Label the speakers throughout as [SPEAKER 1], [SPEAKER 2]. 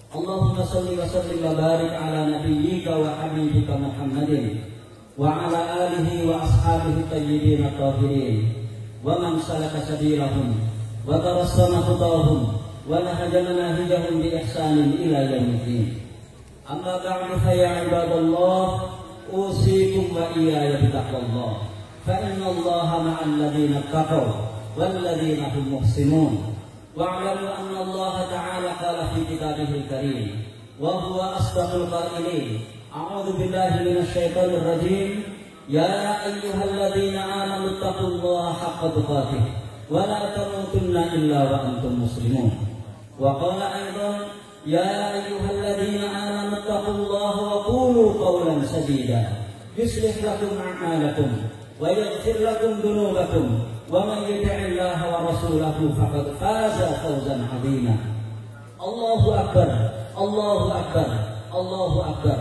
[SPEAKER 1] Allahumma salli wa sallim wa barik ala nabiyyika wa habibika Muhammadin wa ala alihi wa ashabihi tayyibin at-tahirin wa man salaka sabilahum wa tarassama khutahum wa nahaja manahijahum bi ihsanin ila yaumiddin. Amma ba'du fa ya ibadallah, usikum wa iyaya bi taqwallah, fa inna Allaha ma'al ladzina taqaw wal ladzina hum muhsinun. واعلموا أن الله تعالى قال في كتابه الكريم وهو أصدق القائلين أعوذ بالله من الشيطان الرجيم يا أيها الذين آمنوا اتقوا الله حق تقاته ولا تموتن إلا وأنتم مسلمون. وقال أيضا يا أيها الذين آمنوا اتقوا الله وقولوا قولا سديدا يصلح لكم أعمالكم ويغفر لكم ذنوبكم ومن يطع الله ورسوله فقد فاز فوزا عظيما. الله أكبر الله أكبر الله أكبر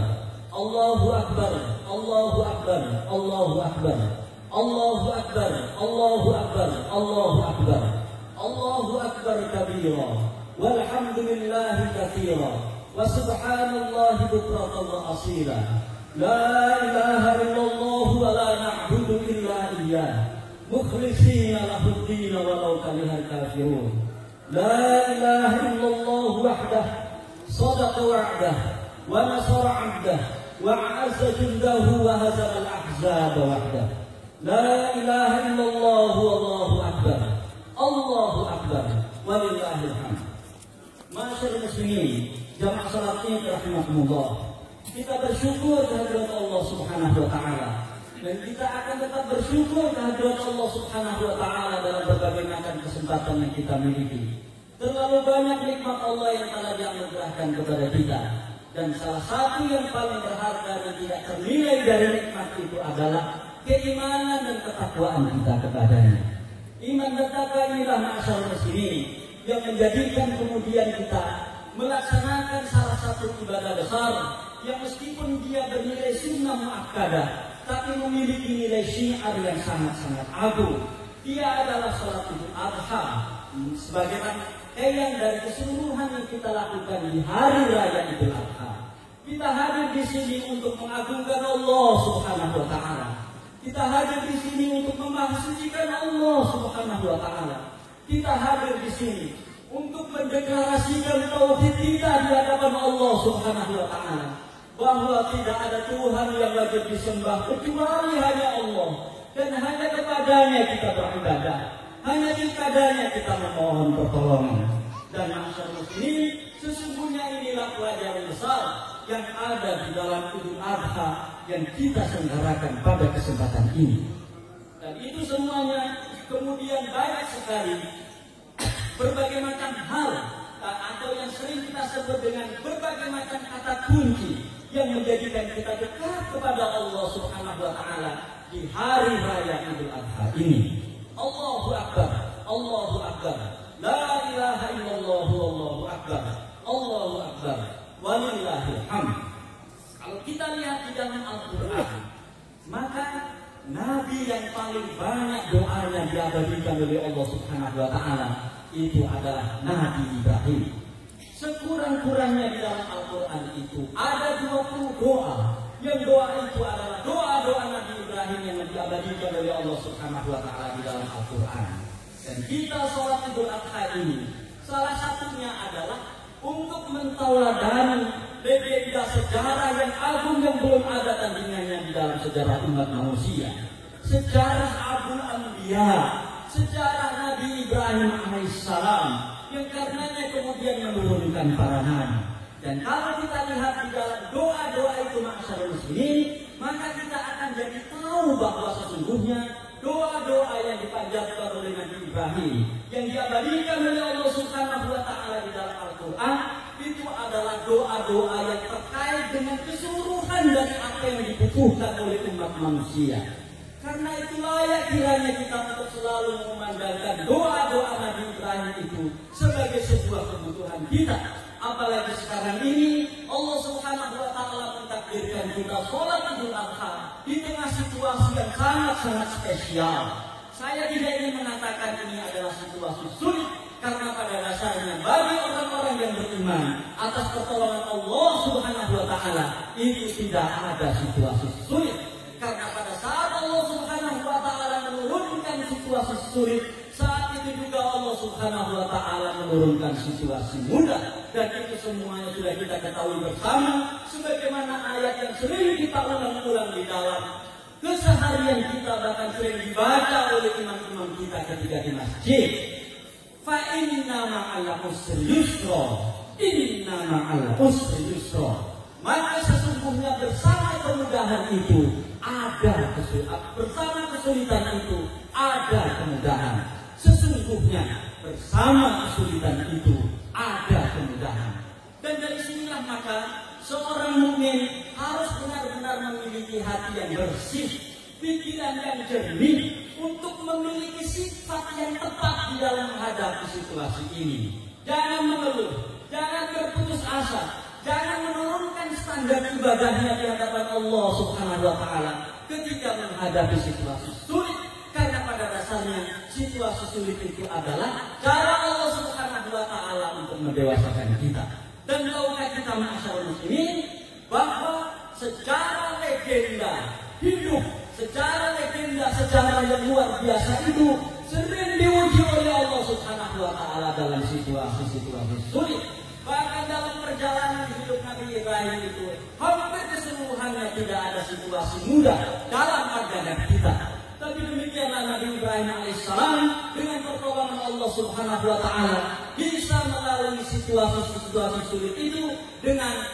[SPEAKER 1] الله أكبر الله أكبر الله أكبر الله أكبر الله أكبر الله أكبر الله أكبر كبيرا والحمد لله كثيرا وسبحان الله بكرة وأصيلا. لا إله إلا الله ولا نعبد إلا إياه مخلصين له الدين ولو كره الكافرون. لا إله إلا الله وحده صدق وعده ونصر عبده وأعز جنده وهزم الأحزاب وحده. لا إله إلا الله والله أكبر الله أكبر ولله الحمد. Masyaallah muslimin, jamaah salat Id rahimakumullah. Kita bersyukur kehadirat Allah Subhanahu wa taala. Dan kita akan tetap bersyukur kehadirat Allah Subhanahu wa taala dalam berbagai macam kesempatan yang kita miliki. Terlalu banyak nikmat Allah yang telah dianugerahkan kepada kita. Dan salah satu yang paling berharga dan tidak ternilai dari nikmat itu adalah keimanan dan ketakwaan kita kepadanya. Iman dan takwa inilah ma'asyarul muslimin yang menjadikan kemudian kita melaksanakan salah satu ibadah besar yang meskipun dia bernilai sunnah muakkadah, tapi memiliki nilai syiar yang sangat-sangat agung. Dia adalah salat Idul Adha, sebagai rangkaian dari keseluruhan yang kita lakukan di hari raya Idul Adha. Kita hadir di sini untuk mengagungkan Allah Subhanahu wa taala. Kita hadir di sini untuk memahsucikan Allah Subhanahu wa taala. Kita hadir di sini untuk mendeklarasikan tauhid kita di hadapan Allah Subhanahu wa taala, bahwa tidak ada Tuhan yang wajib disembah kecuali hanya Allah, dan hanya kepadanya kita beribadah, hanya kepadanya kita memohon pertolongan. Dan masyaallah muslimin, sesungguhnya inilah pelajaran besar yang ada di dalam Idul Adha yang kita selenggarakan pada kesempatan ini. Dan itu semuanya kemudian banyak sekali berbagai macam hal atau yang sering kita sebut dengan berbagai macam kata kunci yang menjadikan kita dekat kepada Allah Subhanahu wa taala di hari raya Idul Adha ini. Allahu Akbar, Allahu Akbar, la ilaha illallah, Allahu Akbar, Allahu Akbar, walillahil hamd. Kalau kita lihat di dalam Al-Qur'an, maka nabi yang paling banyak doanya diabadikan oleh Allah Subhanahu wa taala itu adalah Nabi Ibrahim. Sekurang-kurangnya di dalam Al-Quran itu ada 20 doa. Yang doa itu adalah doa-doa Nabi Ibrahim yang diabadikan oleh Allah Subhanahu wa taala di dalam Al-Quran. Dan kita sholat Idul Adha ini salah satunya adalah untuk mentauladani legenda sejarah yang agung yang belum ada tandingannya di dalam sejarah umat manusia. Sejarah Abul Anbiya, sejarah Nabi Ibrahim alaihissalam yang karenanya kemudian menurunkan para nabi. Dan kalau kita lihat di dalam doa-doa itu ma'asyarul muslimin, maka kita akan jadi tahu bahwa sesungguhnya doa-doa yang dipanjatkan oleh Nabi Ibrahim yang diabadikan oleh Allah Subhanahu wa taala di dalam Al-Qur'an itu adalah doa-doa yang terkait dengan keseluruhan dari apa yang dibutuhkan oleh umat manusia. Karena itu layak kiranya kita untuk selalu memandangkan doa-doa Nabi Ibrahim itu sebagai sebuah kebutuhan kita. Apalagi sekarang ini Allah Subhanahu wa taala mentakdirkan kita sholat Idul Adha di tengah situasi yang sangat-sangat spesial. Saya tidak ingin mengatakan ini adalah situasi sulit, Karena pada dasarnya bagi orang-orang yang beriman atas pertolongan Allah Subhanahu wa taala itu tidak ada situasi sulit. Karena pada saat Allah Subhanahu wa taala menurunkan situasi sulit, saat itu juga Allah Subhanahu wa taala menurunkan situasi mudah. Dan itu semuanya sudah kita ketahui bersama, sebagaimana ayat yang sering kita ulang-ulang di dalam keseharian kita, bahkan sering dibaca oleh imam-imam kita ketika di masjid. Fa inna ma'al usri yusra, inna ma'al usri yusra. Maka sesungguhnya bersama kemudahan itu ada kesulitan, bersama kesulitan itu ada kemudahan. Sesungguhnya bersama kesulitan itu ada kemudahan. Dan dari sinilah maka seorang mukmin harus benar-benar memiliki hati yang bersih, pikiran yang jernih, untuk memiliki sifat yang tepat di dalam menghadapi situasi ini. Jangan mengeluh, jangan berputus asa, jangan menurunkan standar ibadahnya di hadapan Allah Subhanahu wa taala ketika menghadapi situasi sulit. Karena pada dasarnya situasi sulit itu adalah cara Allah Subhanahu wa taala untuk mendewasakan kita. Dan tahukah kita ma'asyiral muslimin bahwa secara legenda hidup, secara legenda sejarah yang luar biasa itu sering diuji oleh Allah Subhanahu wa taala dalam situasi-situasi sulit. Bahkan dalam perjalanan hidup Nabi Ibrahim itu hampir keseluruhannya tidak ada situasi mudah dalam perjalanan kita. Tapi demikianlah Nabi Ibrahim alaihissalam dengan pertolongan Allah Subhanahu wa taala bisa melalui situasi-situasi sulit itu dengan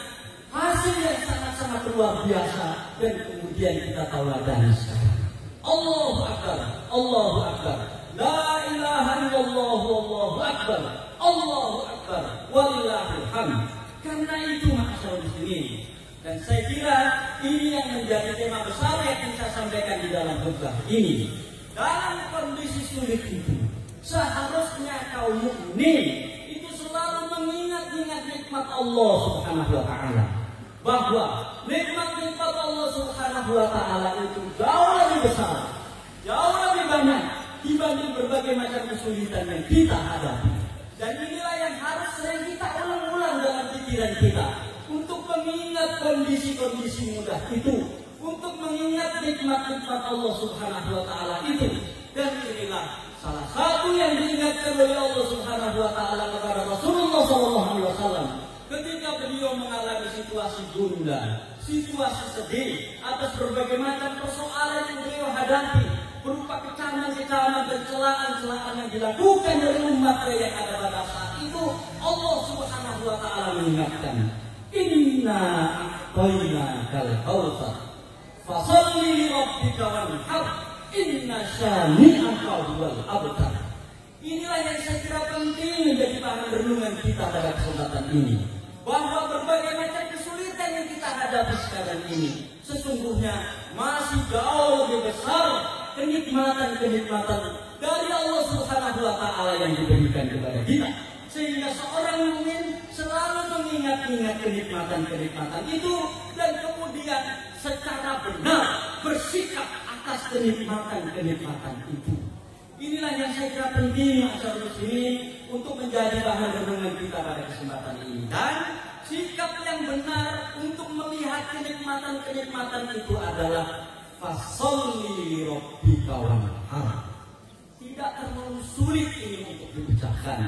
[SPEAKER 1] hasil yang sangat-sangat luar biasa, dan kemudian kita tauladani sekarang. Allahu Akbar, Allahu Akbar, la ilaha illallah, Allahu Akbar, Allahu Akbar, walillahil hamd. Karena itu ma'asyiral muslimin, dan saya kira ini yang menjadi tema besar yang saya sampaikan di dalam khutbah ini. Dalam kondisi sulit itu, seharusnya kaum mukmin itu selalu mengingat-ingat nikmat Allah Subhanahu wa taala. Bahwa nikmat-nikmat Allah Subhanahu wa taala itu jauh lebih besar, jauh lebih banyak dibanding berbagai macam kesulitan yang kita hadapi. Dan inilah yang harus sering kita ulang-ulang dalam pikiran kita, untuk mengingat kondisi-kondisi mudah itu, untuk mengingat nikmat-nikmat Allah Subhanahu wa taala itu. Dan inilah salah satu yang diingatkan oleh Allah Subhanahu wa taala kepada Rasulullah SAW ketika beliau mengalami situasi gundah, situasi sedih atas berbagai macam persoalan yang beliau hadapi, berupa kecaman-kecaman dan celaan-celaan yang dilakukan dari umatnya yang ada pada saat itu. Allah Subhanahu wa taala mengingatkan, inna a'tainakal kautsar fasholli li rabbika wanhar inna syani'aka huwal abtar. Inilah yang saya kira penting menjadi bahan renungan kita pada kesempatan ini, bahwa berbagai macam kesulitan yang kita hadapi sekarang ini sesungguhnya masih jauh lebih besar kenikmatan-kenikmatan dari Allah Subhanahu wa taala yang diberikan kepada kita. Sehingga seorang mukmin selalu mengingat-ingat kenikmatan-kenikmatan itu, dan kemudian secara benar bersikap atas kenikmatan-kenikmatan itu. Inilah yang saya kira penting ma'asyiral muslimin untuk menjadi bahan renungan kita pada kesempatan ini. Dan sikap yang benar untuk melihat kenikmatan-kenikmatan itu adalah fasholli li rabbika wanhar. Tidak terlalu sulit ini untuk diucapkan,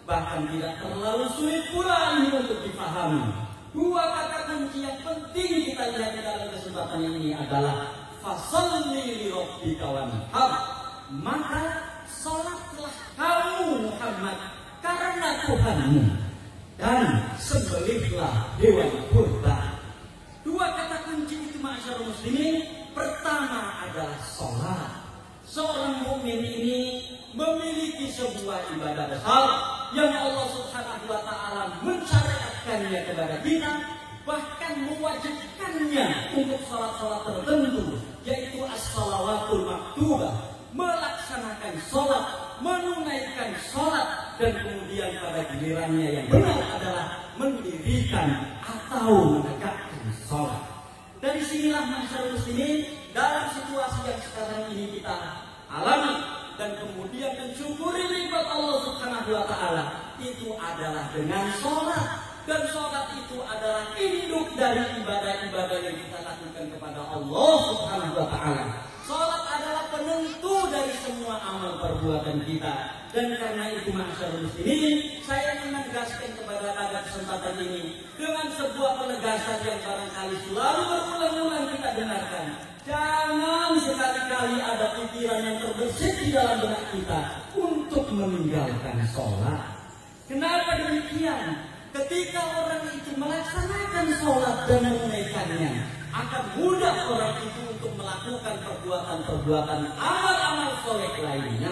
[SPEAKER 1] bahkan tidak terlalu sulit pula ini untuk dipahami. Dua kata kunci yang penting kita lihat di dalam kesempatan ini adalah fasholli li rabbika wanhar. Maka sholatlah kamu Muhammad karena Tuhanmu, dan sembelihlah hewan kurban. Dua kata kunci itu ma'asyiral muslimin. Pertama adalah sholat. Seorang mukmin ini memiliki sebuah ibadah besar yang Allah Subhanahu wa taala mensyariatkannya kepada kita, bahkan mewajibkannya untuk sholat-sholat tertentu, yaitu as-shalawatul maktubah, melaksanakan sholat, menunaikan sholat, dan kemudian pada gilirannya yang benar adalah mendirikan atau menegakkan sholat. Dari sinilah ma'asyiral muslimin, dalam situasi yang sekarang ini kita alami, dan kemudian mensyukuri nikmat Allah Subhanahu wa taala itu adalah dengan sholat. Dan sholat itu adalah induk dari ibadah-ibadah yang kita lakukan kepada Allah Subhanahu wa taala. Sholat adalah penentu dari semua amal perbuatan kita. Dan karena itu ma'asyiral muslimin, saya menegaskan kepada pada kesempatan ini dengan sebuah penegasan yang barangkali selalu berulang-ulang kita dengarkan. Jangan sekali-kali ada pikiran yang terbesit di dalam benak kita untuk meninggalkan sholat. Kenapa demikian? Ketika orang itu melaksanakan sholat dan menunaikannya, akan mudah orang itu untuk melakukan perbuatan-perbuatan amal-amal soleh lainnya.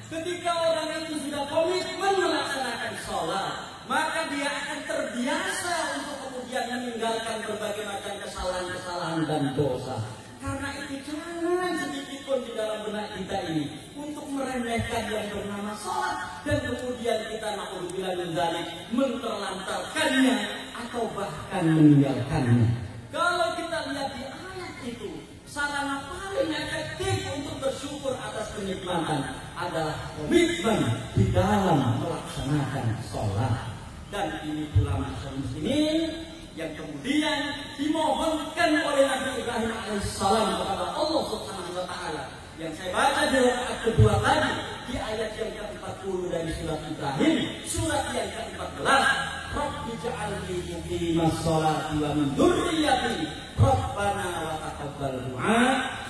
[SPEAKER 1] Ketika orang itu sudah komitmen melaksanakan sholat, maka dia akan terbiasa untuk kemudian meninggalkan berbagai macam kesalahan-kesalahan dan dosa. Karena itu jangan sedikit pun di dalam benak kita ini untuk meremehkan yang bernama sholat dan kemudian kita naudzubillah min dzalik menterlantarkannya atau bahkan meninggalkannya. Kalau kita lihat di ayat itu, sarana paling efektif untuk bersyukur atas kenikmatan adalah komitmen di dalam melaksanakan sholat. Dan ini pula ma'asyiral muslimin yang kemudian dimohonkan oleh Nabi Ibrahim alaihissalam kepada Allah Subhanahu wa taala. Yang saya baca di rakaat kedua tadi di ayat yang ke-40 dari surat Ibrahim, surat yang ke-14, Rabbi ja'alni muqimas sholati wa min dzurriyyati Rabbana wa taqabbal du'a.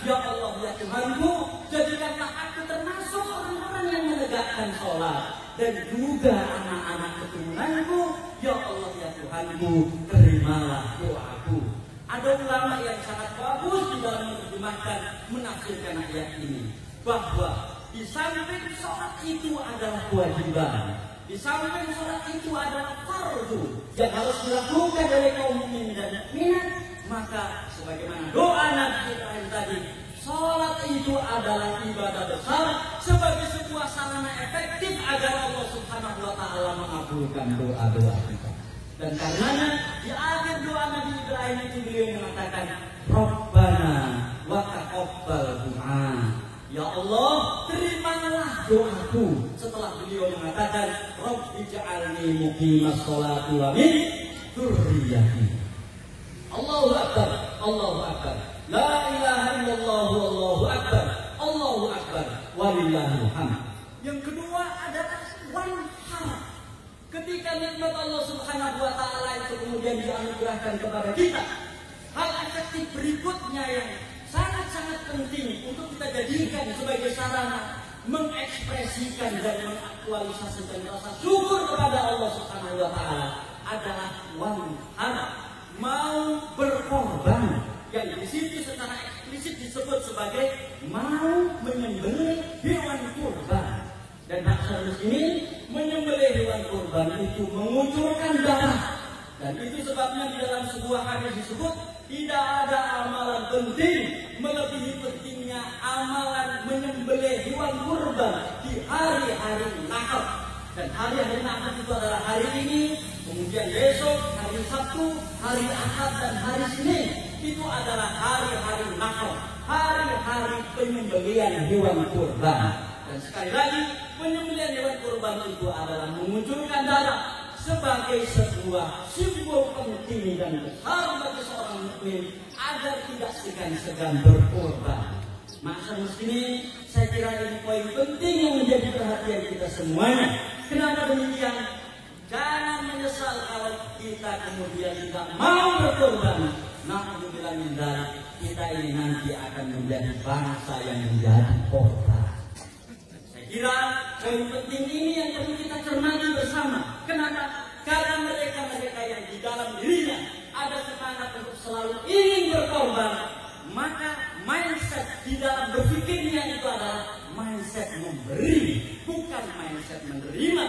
[SPEAKER 1] Ya Allah ya Tuhanku, jadikanlah aku termasuk orang-orang yang menegakkan sholat dan juga anak-anak keturunanku. Ya Allah ya Tuhanku, terimalah doaku. Ada ulama yang sangat bagus di dalam menerjemahkan, menafsirkan ayat ini, bahwa di samping sholat itu adalah kewajiban, di samping sholat itu adalah fardu yang harus dilakukan oleh kaum mukminin dan mukminat, maka sebagaimana doa Nabi Ibrahim tadi, sholat itu adalah ibadah besar sebagai sebuah sarana efektif agar Allah Subhanahu wa taala mengabulkan doa-doa kita. Dan karenanya di akhir doa Nabi Ibrahim itu beliau mengatakan, Rabbana wa taqabbal du'a. Ya Allah, terimalah doaku. Setelah beliau mengatakan, Rabbi ja'alni muqimas sholati wa min dzurriyyati. Allahu akbar, Allahu akbar. La ilaha illallah, Allahu akbar, Allahu akbar, walillahil hamd. Yang kedua adalah wanhar. Ketika nikmat Allah Subhanahu wa taala itu kemudian dianugerahkan kepada kita, hal efektif berikutnya yang sangat-sangat penting untuk kita jadikan sebagai sarana mengekspresikan dan mengaktualisasikan rasa syukur kepada Allah Subhanahu wa taala adalah wanhar, mau berkorban, yang di situ secara eksplisit disebut sebagai mau menyembelih hewan kurban. Dan ma'asyiral muslimin, menyembelih hewan kurban itu mengucurkan darah. Dan itu sebabnya di dalam sebuah hadis disebut tidak ada amalan penting melebihi pentingnya amalan menyembelih hewan kurban di hari-hari Nahar. Dan hari-hari Nahar itu adalah hari ini, kemudian besok, hari Sabtu, hari Ahad dan hari Senin. Itu adalah hari-hari Nahar, hari-hari penyembelihan hewan kurban. Dan sekali lagi, penyembelihan hewan kurban itu adalah mengucurkan darah sebagai sebuah simbol penting dan besar bagi seorang mukmin agar tidak segan-segan berkorban. Ma'asyiral muslimin, saya kira ini poin penting yang menjadi perhatian kita semuanya. Kenapa demikian? Jangan menyesal kalau kita kemudian tidak mau berkorban. Na'udzubillah min dzalik, kita ini nanti akan menjadi bangsa yang menjadi korban. Kira poin penting ini yang perlu kita cermati bersama. Kenapa? Karena mereka-mereka yang di dalam dirinya ada semangat untuk selalu ingin berkorban, maka mindset di dalam berpikirnya itu adalah mindset memberi, bukan mindset menerima.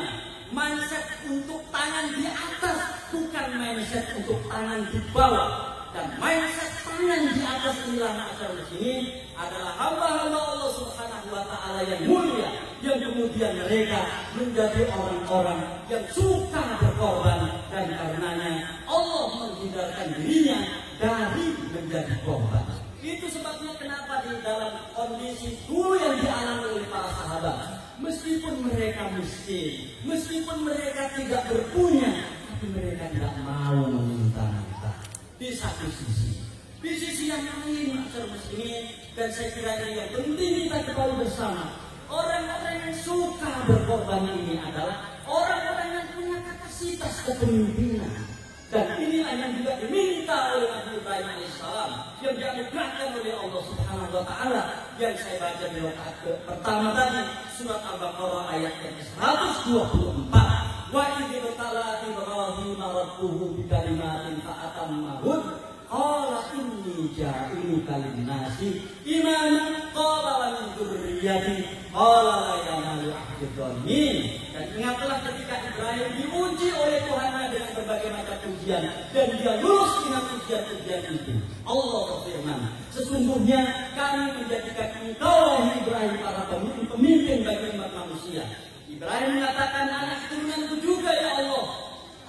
[SPEAKER 1] Mindset untuk tangan di atas, bukan mindset untuk tangan di bawah. Dan mindset tangan di atas inilah ma'asyiral muslimin adalah hamba-hamba Allah Subhanahu wa taala yang mulia, yang kemudian mereka menjadi orang-orang yang suka berkorban, dan karenanya Allah menghindarkan dirinya dari menjadi korban. Itu sebabnya kenapa di dalam kondisi dulu yang dialami oleh para sahabat, meskipun mereka miskin, meskipun mereka tidak berpunya, tapi mereka tidak mau meminta-minta. Di satu sisi, di sisi yang lain, masyarakat muslimin, dan saya kira ini yang penting kita ketahui bersama, orang-orang yang suka berkorban ini adalah orang-orang yang punya kapasitas kepemimpinan. Dan inilah yang juga diminta oleh Nabi Ibrahim alaihissalam, yang dianugerahkan oleh Allah Subhanahu wa taala, yang saya baca di rakaat pertama tadi, surat Al-Baqarah ayat yang 124. Wa idh qala Ibrahim rabbuhu bi kalimatin fa atammahun qala inni ja'iluka lin-nasi imaman qala wa min dzurriyyati qala la yanalu ahdi dzalimin. Dan ingatlah ketika Ibrahim diuji oleh Tuhannya dengan berbagai macam ujian, dan dia lulus dengan ujian-ujian itu. Allah berfirman, sesungguhnya kami menjadikan engkau Ibrahim para pemimpin bagi umat manusia. Ibrahim mengatakan, anak keturunanku juga ya Allah.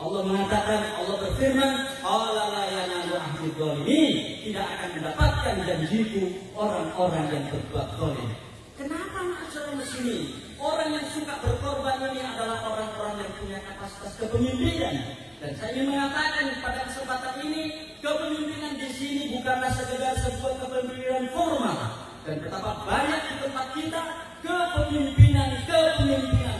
[SPEAKER 1] Allah mengatakan, Allah berfirman, qala la yanalu ahdi dzalimin, tidak akan mendapatkan janjiku orang-orang yang berbuat zalim. Kenapa masyarakat muslimin? Orang yang suka berkorban ini adalah orang-orang yang punya kapasitas kepemimpinan. Dan saya ingin mengatakan pada kesempatan ini, kepemimpinan di sini bukanlah sekedar sebuah kepemimpinan formal. Dan betapa banyak di tempat kita kepemimpinan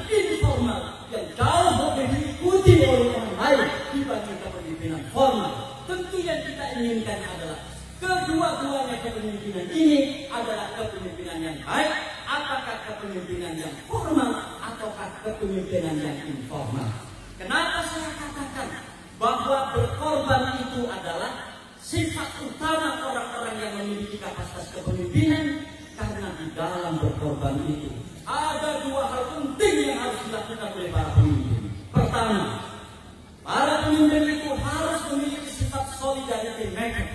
[SPEAKER 1] informal yang jauh lebih diikuti oleh orang lain dibanding kepemimpinan formal. Tentu yang kita inginkan adalah kedua-duanya kepemimpinan ini adalah kepemimpinan yang baik, apakah kepemimpinan yang formal ataukah kepemimpinan yang informal. Kenapa saya katakan bahwa berkorban itu adalah sifat utama orang-orang yang memiliki kapasitas kepemimpinan? Karena di dalam berkorban itu ada dua hal penting yang harus dilakukan oleh para pemimpin. Pertama, para pemimpin itu harus memiliki sifat solidarity maker,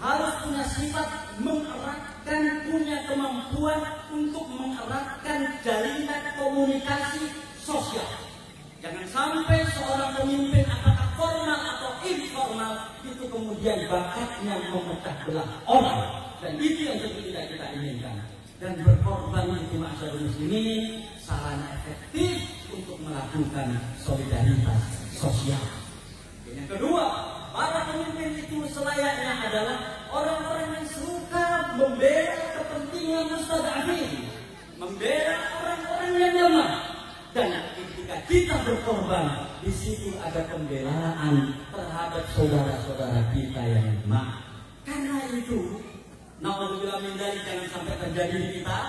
[SPEAKER 1] harus punya sifat mengeratkan, punya kemampuan untuk mengeratkan jalinan komunikasi sosial. Jangan sampai seorang pemimpin apakah formal atau informal itu kemudian bakatnya memecah belah orang, dan itu yang tentu tidak kita inginkan. Dan berkorban itu masyarakat muslimin sarana efektif untuk melakukan solidaritas sosial. Yang kedua, para pemimpin itu selayaknya adalah orang-orang yang suka membela kepentingan mustadafin, membela orang-orang yang lemah. Dan ketika kita berkorban, di situ ada pembelaan terhadap saudara-saudara kita yang lemah. Karena itu, naudzubillah min dzalik, jangan sampai terjadi di kita.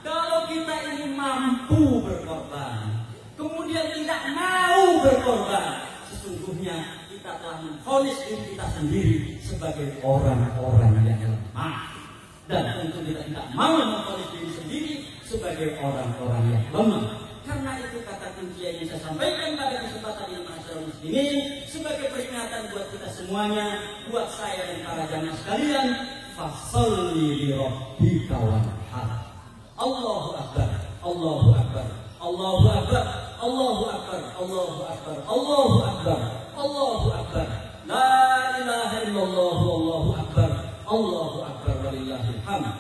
[SPEAKER 1] Kalau kita ini mampu berkorban, kemudian tidak mau berkorban, sesungguhnya kita telah memvonis diri kita sendiri sebagai orang-orang yang lemah. Dan tentu kita tidak mau memvonis diri sendiri sebagai orang-orang yang lemah. Karena itu kata kunci yang saya sampaikan pada kesempatan ini masyarakat muslimin sebagai peringatan buat kita semuanya, buat saya dan para jamaah sekalian, fasholli li rabbika wanhar. Allahu akbar, Allahu akbar, Allahu akbar, Allahu akbar, Allahu akbar, Allahu akbar, Allahu akbar. La ilaha illallah, Allahu akbar, Allahu akbar, walillahil hamd.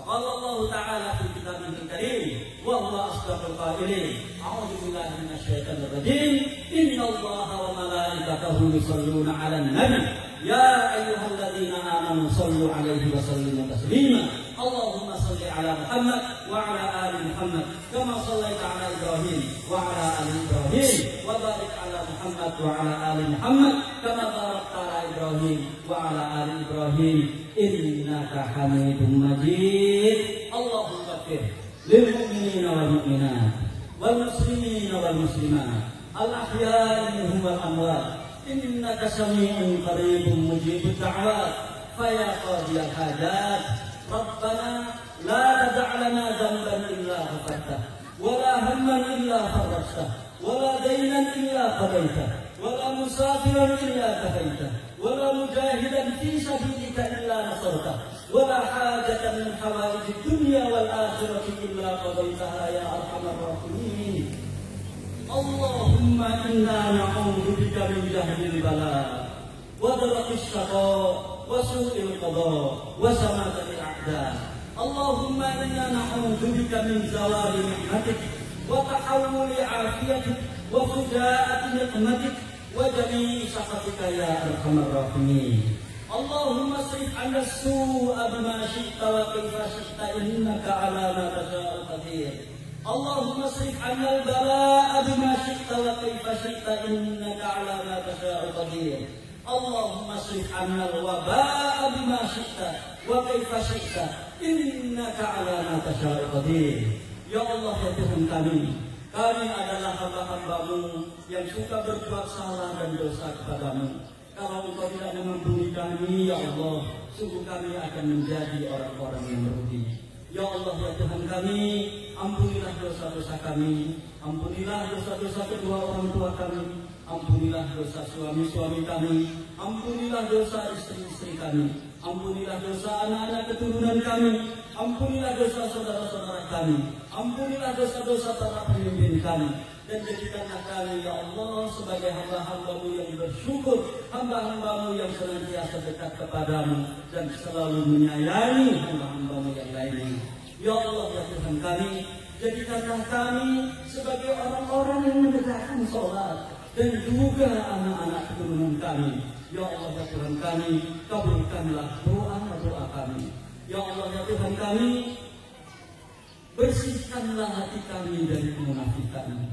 [SPEAKER 1] قال الله تعالى في كتابه الكريم وهو أصدق القائلين أعوذ بالله من الشيطان الرجيم إن الله وملائكته يصلون على النبي يا أيها الذين آمنوا صلوا عليه وسلموا تسليما اللهم صل على محمد وعلى آل محمد كما صليت على إبراهيم وعلى آل إبراهيم وبارك على محمد وعلى آل محمد كما باركت على إبراهيم وعلى آل إبراهيم إنك حميد مجيد اللهم اغفر للمؤمنين والمؤمنات والمسلمين والمسلمات الأحياء منهم والأموات إنك سميع قريب مجيب الدعوات فيا قاضي الحاجات ربنا لا تدع لنا ذنبا إلا غفرته ولا هما إلا فرجته ولا دينا إلا قضيته ولا مسافرا إلا كفيته ولا مجاهدا في سبيلك إلا نصرته ولا حاجة من حوائج الدنيا والآخرة إلا قضيتها يا أرحم الراحمين اللهم إنا نعوذ بك من جهل البلاء ودرك الشقاء وسوء القضاء وسماتة الأعداء اللهم إنا نعوذ بك من زوال نعمتك وتحول عافيتك وفجاءة نقمتك وجميع سخطك يا أرحم الراحمين. اللهم اصرف عنا السوء بما شئت وكيف شئت إنك على ما تشاء قدير. اللهم اصرف عنا البلاء بما شئت وكيف شئت إنك على ما تشاء قدير. اللهم اصرف عنا الوباء بما شئت وكيف شئت إنك على ما تشاء قدير. Ya Allah, ya Tuhan kami adalah hamba-Hambamu yang suka berbuat salah dan dosa kepadamu. Kalau Engkau tidak mengampuni kami, ya Allah, sungguh kami akan menjadi orang-orang yang merugi. Ya Allah, ya Tuhan kami, ampunilah dosa-dosa kami, ampunilah dosa-dosa kedua orang tua kami, ampunilah dosa suami-suami kami, ampunilah dosa istri-istri kami, ampunilah dosa anak-anak keturunan kami, ampunilah dosa saudara-saudara kami, ampunilah dosa-dosa para pemimpin kami, dan jadikanlah kami ya Allah sebagai hamba-Hambamu yang bersyukur, hamba-Hambamu yang senantiasa dekat kepadamu dan selalu menyayangi hamba-Hambamu yang lainnya. Ya Allah, ya Tuhan kami, jadikanlah kami sebagai orang-orang yang menegakkan sholat dan juga anak-anak keturunan kami. Ya Allah, ya Tuhan kami, kabulkanlah doa-doa kami. Ya Allah, ya Tuhan kami, bersihkanlah hati kami dari kemunafikan,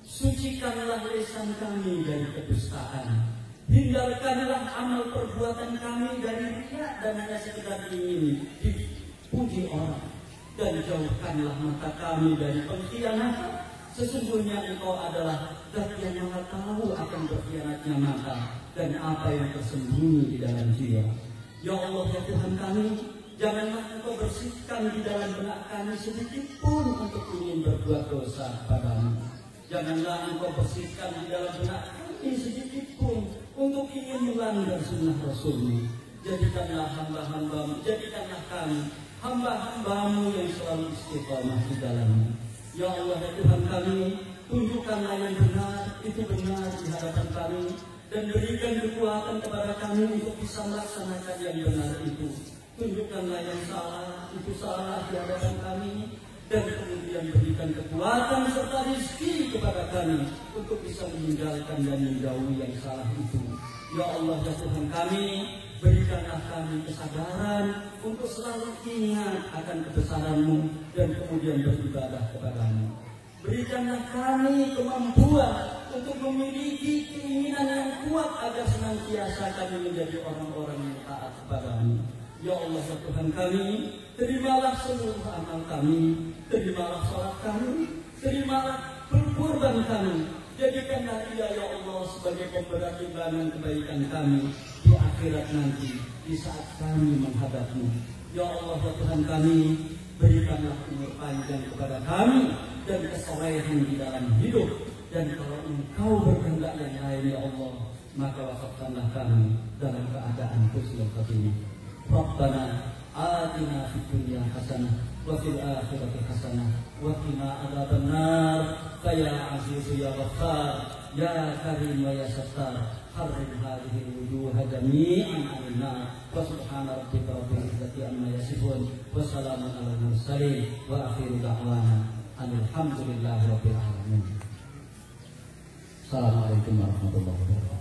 [SPEAKER 1] sucikanlah lisan kami dari kedustaan, hindarkanlah amal perbuatan kami dari riya dan hanya sekedar ingin dipuji orang, dan jauhkanlah mata kami dari pengkhianatan. Sesungguhnya Engkau adalah Zat yang Maha tahu akan berkhianatnya mata dan apa yang tersembunyi di dalam jiwa. Ya Allah, ya Tuhan kami, janganlah Engkau bersihkan di dalam benak kami sedikit pun untuk ingin berbuat dosa padamu. Janganlah Engkau bersihkan di dalam benak kami sedikit pun untuk ingin melanggar sunnah Rasul-Mu. Jadikanlah hamba-Hambamu, jadikanlah kami hamba-Hambamu yang selalu istiqamah di dalamnya. Ya Allah, ya Tuhan kami, tunjukkanlah yang benar itu benar di hadapan kami, dan berikan kekuatan kepada kami untuk bisa melaksanakan yang benar itu. Tunjukkanlah yang salah itu salah di hadapan kami, dan kemudian berikan kekuatan serta rezeki kepada kami untuk bisa meninggalkan dan menjauhi yang salah itu. Ya Allah, ya Tuhan kami, berikanlah kami kesadaran untuk selalu ingat akan kebesaran-Mu dan kemudian beribadah kepadamu. Berikanlah kami kemampuan untuk memiliki keinginan yang kuat agar senantiasa kami menjadi orang-orang yang taat kepadamu. Ya Allah, ya Tuhan kami, terimalah seluruh amal kami, terimalah salat kami, terimalah berkorban kami. Jadikanlah ia ya Allah sebagai pemberat timbangan kebaikan kami di akhirat nanti, di saat kami menghadap-Mu. Ya Allah, ya Tuhan kami, berikanlah umur panjang kepada kami dan kesolehan di dalam hidup. Dan kalau Engkau berkehendak yang lain ya Allah, maka wafatkanlah kami dalam keadaan husnul khatimah. Rabbana atina fid dunya hasanah wa fil akhirati hasanah wa qina adzabannar. Ya Aziz ya Ghaffar ya Karim ya Sattar, harrim hadhihi wujuha jami'an 'alaina wa subhana rabbika rabbil izzati amma yasifun wa salamun 'alal mursalin wa akhiru da'wana alhamdulillahi rabbil alamin. Assalamualaikum warahmatullahi wabarakatuh.